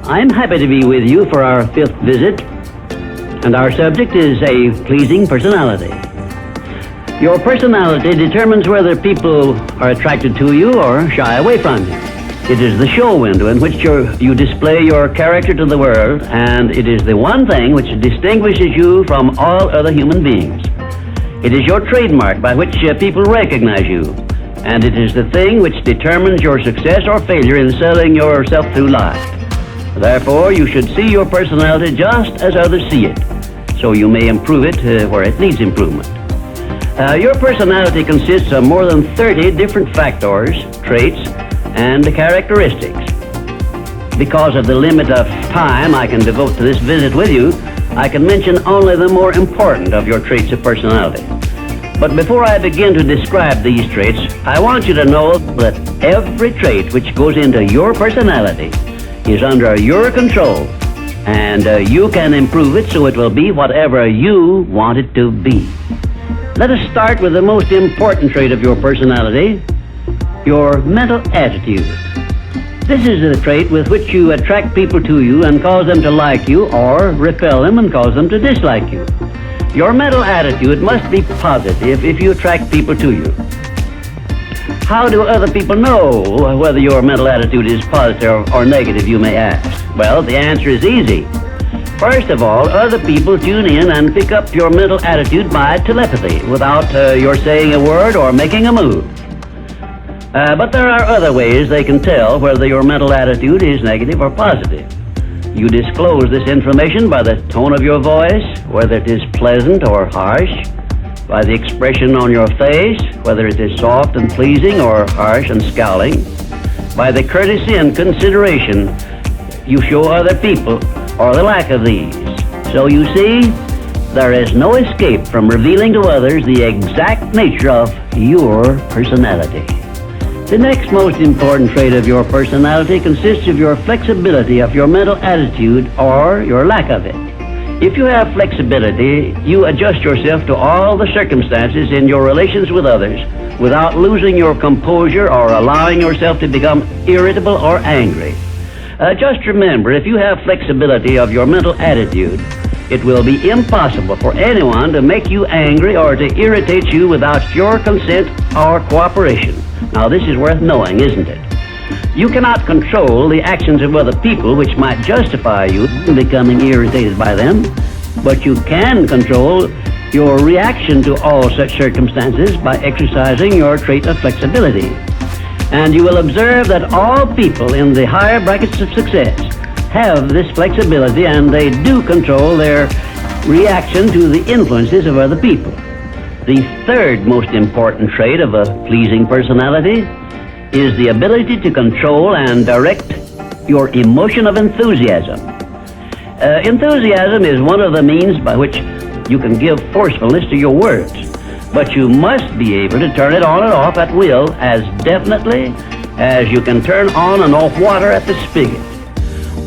I'm happy to be with you for our fifth visit, and our subject is a pleasing personality. Your personality determines whether people are attracted to you or shy away from you. It is the show window in which you display your character to the world, and it is the one thing which distinguishes you from all other human beings. It is your trademark by which people recognize you, and it is the thing which determines your success or failure in selling yourself through life. Therefore, you should see your personality just as others see it, so you may improve it where it needs improvement. Your personality consists of more than 30 different factors, traits, and characteristics. Because of the limit of time I can devote to this visit with you, I can mention only the more important of your traits of personality. But before I begin to describe these traits, I want you to know that every trait which goes into your personality is under your control, and you can improve it so it will be whatever you want it to be. Let us start with the most important trait of your personality, your mental attitude. This is the trait with which you attract people to you and cause them to like you, or repel them and cause them to dislike you. Your mental attitude must be positive if you attract people to you. How do other people know whether your mental attitude is positive or negative, you may ask? Well, the answer is easy. First of all, other people tune in and pick up your mental attitude by telepathy without your saying a word or making a move. But there are other ways they can tell whether your mental attitude is negative or positive. You disclose this information by the tone of your voice, whether it is pleasant or harsh, by the expression on your face, whether it is soft and pleasing or harsh and scowling, by the courtesy and consideration you show other people, or the lack of these. So you see, there is no escape from revealing to others the exact nature of your personality. The next most important trait of your personality consists of your flexibility of your mental attitude or your lack of it. If you have flexibility, you adjust yourself to all the circumstances in your relations with others without losing your composure or allowing yourself to become irritable or angry. Just remember, if you have flexibility of your mental attitude, it will be impossible for anyone to make you angry or to irritate you without your consent or cooperation. Now, this is worth knowing, isn't it? You cannot control the actions of other people which might justify you becoming irritated by them, but you can control your reaction to all such circumstances by exercising your trait of flexibility. And you will observe that all people in the higher brackets of success have this flexibility, and they do control their reaction to the influences of other people. The third most important trait of a pleasing personality is the ability to control and direct your emotion of enthusiasm. Enthusiasm is one of the means by which you can give forcefulness to your words, but you must be able to turn it on and off at will as definitely as you can turn on and off water at the spigot.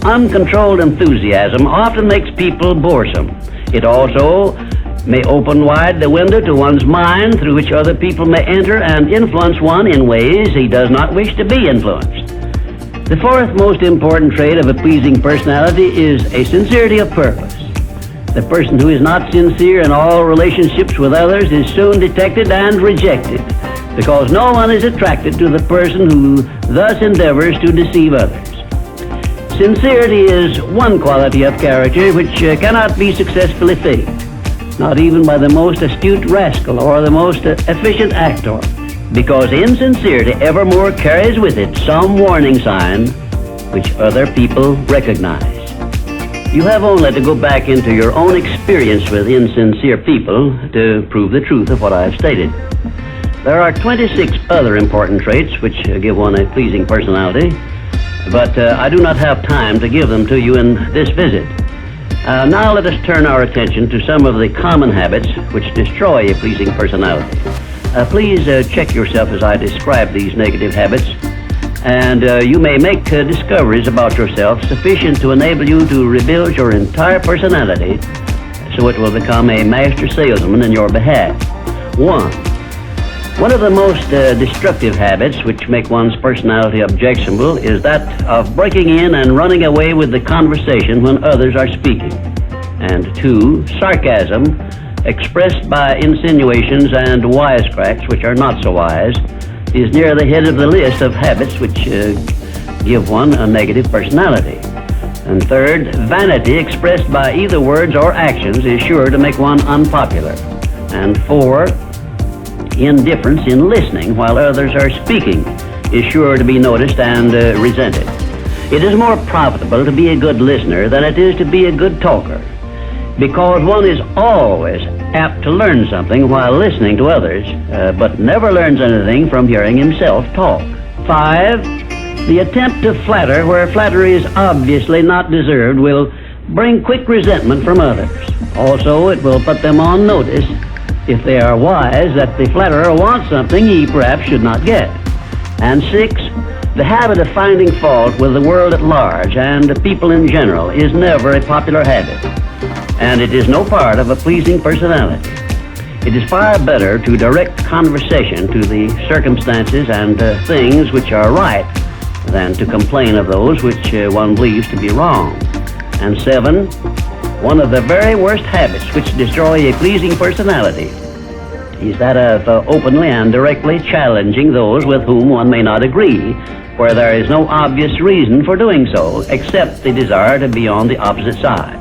Uncontrolled enthusiasm often makes people boresome. It also may open wide the window to one's mind through which other people may enter and influence one in ways he does not wish to be influenced. The fourth most important trait of a pleasing personality is a sincerity of purpose. The person who is not sincere in all relationships with others is soon detected and rejected, because no one is attracted to the person who thus endeavors to deceive others. Sincerity is one quality of character which cannot be successfully faked, not even by the most astute rascal or the most efficient actor, because insincerity evermore carries with it some warning sign which other people recognize. You have only to go back into your own experience with insincere people to prove the truth of what I have stated. There are 26 other important traits which give one a pleasing personality, but I do not have time to give them to you in this visit. Now let us turn our attention to some of the common habits which destroy a pleasing personality. Please check yourself as I describe these negative habits, and you may make discoveries about yourself sufficient to enable you to rebuild your entire personality so it will become a master salesman in your behalf. 1. One of the most destructive habits which make one's personality objectionable is that of breaking in and running away with the conversation when others are speaking. And 2, sarcasm, expressed by insinuations and wisecracks which are not so wise, is near the head of the list of habits which give one a negative personality. And 3rd, vanity expressed by either words or actions is sure to make one unpopular. And 4, indifference in listening while others are speaking is sure to be noticed and resented. It is more profitable to be a good listener than it is to be a good talker, because one is always apt to learn something while listening to others, but never learns anything from hearing himself talk. 5, the attempt to flatter where flattery is obviously not deserved will bring quick resentment from others. Also, it will put them on notice, if they are wise, that the flatterer wants something he perhaps should not get. And 6, the habit of finding fault with the world at large and people in general is never a popular habit, and it is no part of a pleasing personality. It is far better to direct conversation to the circumstances and things which are right than to complain of those which one believes to be wrong. And 7, one of the very worst habits which destroy a pleasing personality is that of openly and directly challenging those with whom one may not agree, where there is no obvious reason for doing so, except the desire to be on the opposite side.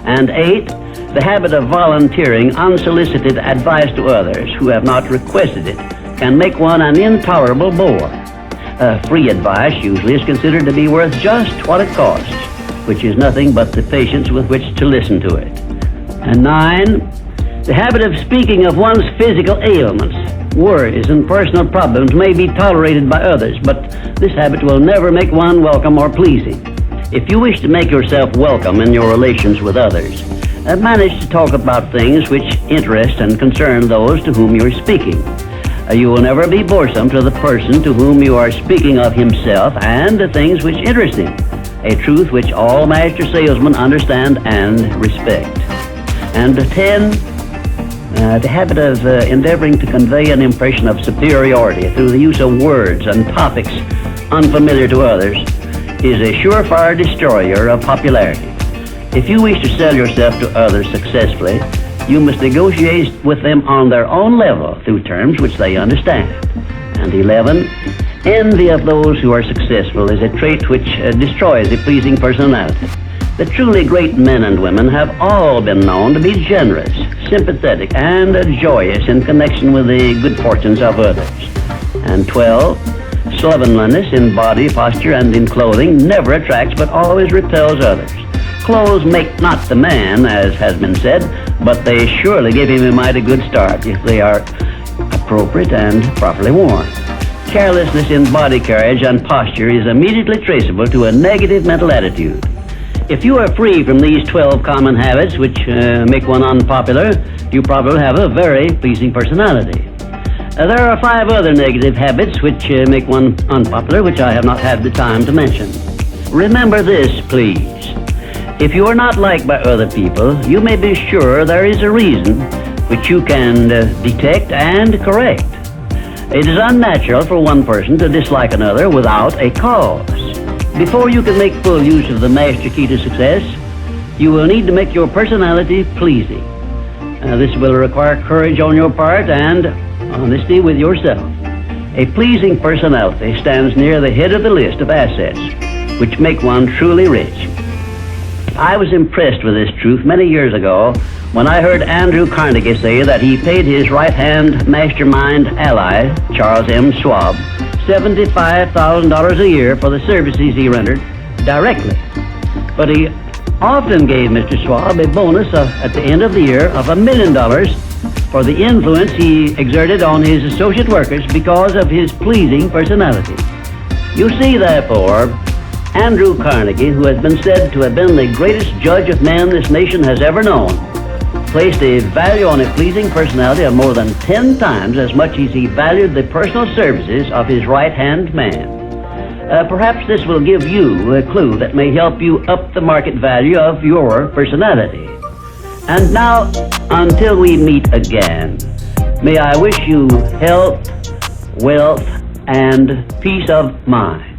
And 8, the habit of volunteering unsolicited advice to others who have not requested it can make one an intolerable bore. Free advice usually is considered to be worth just what it costs, which is nothing but the patience with which to listen to it. And 9, the habit of speaking of one's physical ailments, worries, and personal problems may be tolerated by others, but this habit will never make one welcome or pleasing. If you wish to make yourself welcome in your relations with others, manage to talk about things which interest and concern those to whom you are speaking. You will never be boresome to the person to whom you are speaking of himself and the things which interest him, a truth which all master salesmen understand and respect. And 10, the habit of endeavoring to convey an impression of superiority through the use of words and topics unfamiliar to others is a surefire destroyer of popularity. If you wish to sell yourself to others successfully, you must negotiate with them on their own level through terms which they understand. And 11, envy of those who are successful is a trait which destroys a pleasing personality. The truly great men and women have all been known to be generous, sympathetic, and joyous in connection with the good fortunes of others. And 12, slovenliness in body, posture, and in clothing never attracts but always repels others. Clothes make not the man, as has been said, but they surely give him a mighty good start if they are appropriate and properly worn. Carelessness in body carriage and posture is immediately traceable to a negative mental attitude. If you are free from these 12 common habits which make one unpopular, you probably have a very pleasing personality. There are 5 other negative habits which make one unpopular, which I have not had the time to mention. Remember this, please. If you are not liked by other people, you may be sure there is a reason which you can detect and correct. It is unnatural for one person to dislike another without a cause. Before you can make full use of the master key to success, you will need to make your personality pleasing. This will require courage on your part and honesty with yourself. A pleasing personality stands near the head of the list of assets which make one truly rich. I was impressed with this truth many years ago when I heard Andrew Carnegie say that he paid his right-hand mastermind ally, Charles M. Schwab, $75,000 a year for the services he rendered directly. But he often gave Mr. Schwab a bonus at the end of the year of $1 million for the influence he exerted on his associate workers because of his pleasing personality. You see, therefore, Andrew Carnegie, who has been said to have been the greatest judge of men this nation has ever known, placed a value on a pleasing personality of more than 10 times as much as he valued the personal services of his right-hand man. Perhaps this will give you a clue that may help you up the market value of your personality. And now, until we meet again, may I wish you health, wealth, and peace of mind.